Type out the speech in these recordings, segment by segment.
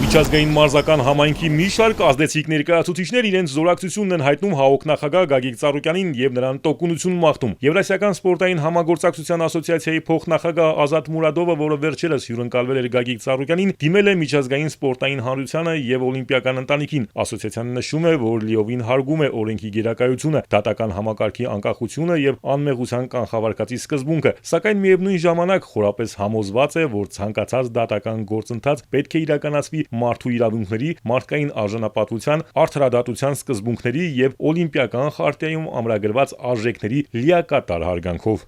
Միջազգային մարզական համայնքի մի շարք ազդեցիկ ներկայացուցիչներ իրենց զորակցությունն են հայտնում ՀԱՕԿ նախագահ Գագիկ Ծառուկյանին եւ նրան տոկունություն մաղթում։ Եվրասիական սպորտային համագործակցության ասոցիացիայի փոխնախագահ Ազատ Մուրադովը, որը վերջերս հյուրընկալվել էր Գագիկ Ծառուկյանին, դիմել է միջազգային սպորտային հանրությանը եւ օլիմպիական ընտանիքին։ Ասոցիացիան նշում է, որ լիովին հարգում է օրենքի գերակայությունը, դատական համակարգի անկախությունը եւ անմեղության կանխավարկածի սկզբունքը, սակայն միևնույն ժամանակ խորապես համոզված է, որ ցանկացած դատական գործընթաց պետք է իրականացվի մարդու իրավունքների, մարդկային արժանապատվության, արդարադատության սկզբունքների եւ օլիմպիական խարտիայում ամրագրված արժեքների լիակատար հարգանքով։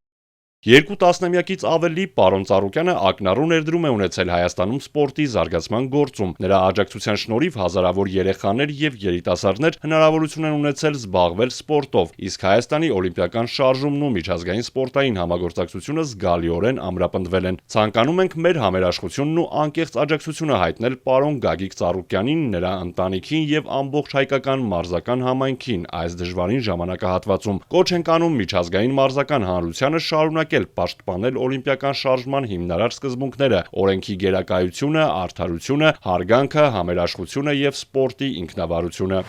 Երկու տասնամյակից ավելի պարոն Ծառուկյանը ակնառու ներդրում է ունեցել Հայաստանում սպորտի զարգացման գործում։ Նրա աջակցության շնորհիվ հազարավոր երեխաներ եւ երիտասարդներ հնարավորություն են ունեցել զբաղվել սպորտով, իսկ Հայաստանի օլիմպիական շարժումն ու միջազգային սպորտային համագործակցությունը զգալիորեն ամրապնդվել են։ Ցանկանում ենք մեր համերաշխությունն ու անկեղծ աջակցությունը հայտնել պարոն Գագիկ Ծառուկյանին, նրա ընտանիքին եւ ամբողջ հայկական մարզական համայնքին այս դժվարին ժամանակահատվածում։ Կոչ ենք անում միջազգային մարզական հանրությանը շարունակել պաշտպանել օլիմպիական շարժման հիմնարար սկզբունքները, օրենքի գերակայությունը, արդարությունը, հարգանքը, համերաշխությունը եւ սպորտի ինքնավարությունը։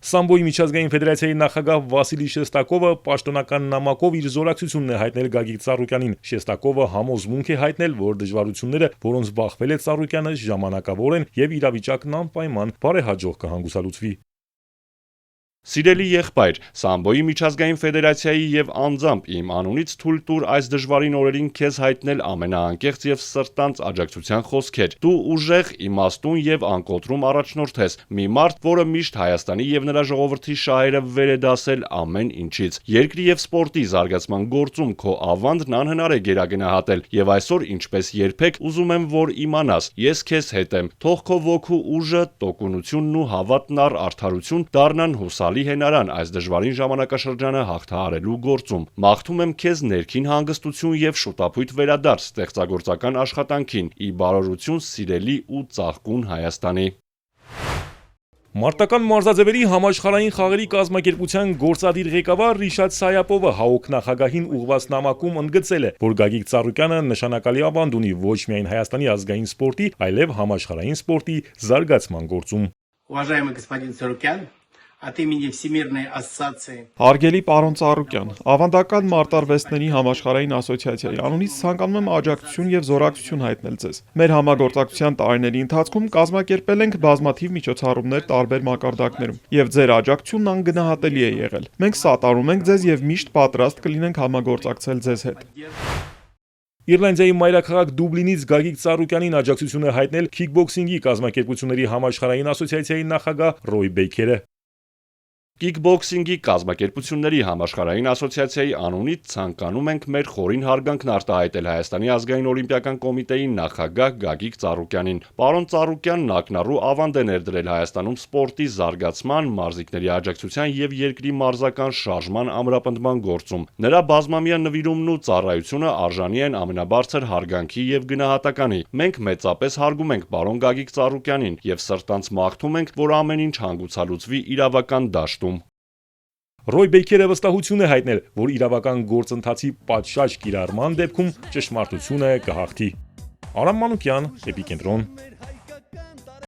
Սամբոյի միջազգային ֆեդերացիայի նախագահ Վասիլի Շեստակովը պաշտոնական նամակով իր զորակցությունն է հայտնել Գագիկ Ծառուկյանին։ Շեստակովը համոզմունք է հայտնել, որ դժվարությունները, որոնց բախվել է Ծառուկյանը, ժամանակավոր են եւ իրավիճակն անպայման բարեհաջող կհանգուցալուծվի։ Սիրելի եղբայր, Սամբոյի միջազգային ֆեդերացիայի եւ անձամբ իմ անունից թույլ տուր այս դժվարին օրերին քեզ հայտնել ամենաանկեղծ եւ սրտանց աջակցության խոսքեր։ Դու ուժեղ, իմաստուն եւ անկոտրում առաջնորդ ես, մի մարդ, որը միշտ Հայաստանի եւ նրա ժողովրդի շահերը վեր է դասել ամեն ինչից։ Երկրի եւ սպորտի զարգացման գործում քո ավանդն անհնար է գերագնահատել եւ այսօր, ինչպես երբեք, ուզում եմ, որ իմանաս, ես քեզ հետ եմ։ Թող քո ոգու ուժը, տոկունությունն ու հավատն առ արդարություն դառնան հուսալի հենարան այս դժվարին ժամանակաշրջանը հաղթահարելու գործում։ Մաղթում եմ քեզ ներքին հանգստություն եւ շուտապույտ վերադարձ ստեղծագործական աշխատանքին՝ ի բարօրություն սիրելի ու ծաղկուն Հայաստանի։ Մարտական մարզաձևերի համաշխարհային խաղերի կազմակերպության գործադիր ղեկավար Ռիշատ Սայապովը ՀԱՕԿ նախագահին ուղղված նամակում ընդգծել է, որ Գագիկ Ծառուկյանը նշանակալի ավանդ ունի ոչ միայն Հայաստանի ազգային սպորտի, այլև համաշխարհային սպորտի զարգացման գործում։ Уважаемый господин Царукян, от имени Всемирной ассоциации Հարգելի պարոն Ծառուկյան, ավանդական մարտարվեստների համաշխարհային ասոցիացիայի անունից ցանկանում եմ աջակցություն եւ զորակցություն հայտնել ձեզ։ Մեր համագործակցության տարիների ընթացքում կազմակերպել ենք բազմաթիվ միջոցառումներ տարբեր մակարդակներում, եւ ձեր աջակցությունն անգնահատելի է եղել։ Մենք սատարում ենք ձեզ եւ միշտ պատրաստ կլինենք համագործակցել ձեզ հետ։ Իռլանդիայի մայրաքաղաք Դուբլինից Գագիկ Ծառուկյանին աջակցություն է հայտնել քիքբոքսինգի կազմակերպությունների համաշխարհային ասոցիացիայի նախագահ Ռոյ Բեյքերը։ Կիկբոքսինգի կազմակերպությունների համաշխարհային ասոցիացիայի անունից ցանկանում ենք մեր խորին հարգանքն արտահայտել Հայաստանի ազգային օլիմպիական կոմիտեի նախագահ Գագիկ Ծառուկյանին։ Պարոն Ծառուկյանն ակնառու ավանդ է ներդրել Հայաստանում սպորտի զարգացման, մարզիկների աջակցության եւ երկրի մարզական շարժման ամրապնդման գործում։ Նրա բազմամյա նվիրումն ու ծառայությունը արժանի են ամենաբարձր հարգանքի եւ գնահատականի։ Մենք մեծապես հարգում ենք պարոն Գագիկ Ծառուկյանին եւ սրտանց մաղթում ենք, որ ամեն ինչ հանգուցալուծվի իրավական դաշտում։ Ռոյ Բեյքերը վստահություն է հայտնել, որ իրավական գործընթացի պատշաճ կիրառման դեպքում ճշմարտությունը կհաղթի։ Արամ Մանուկյան, Էպիկենտրոն։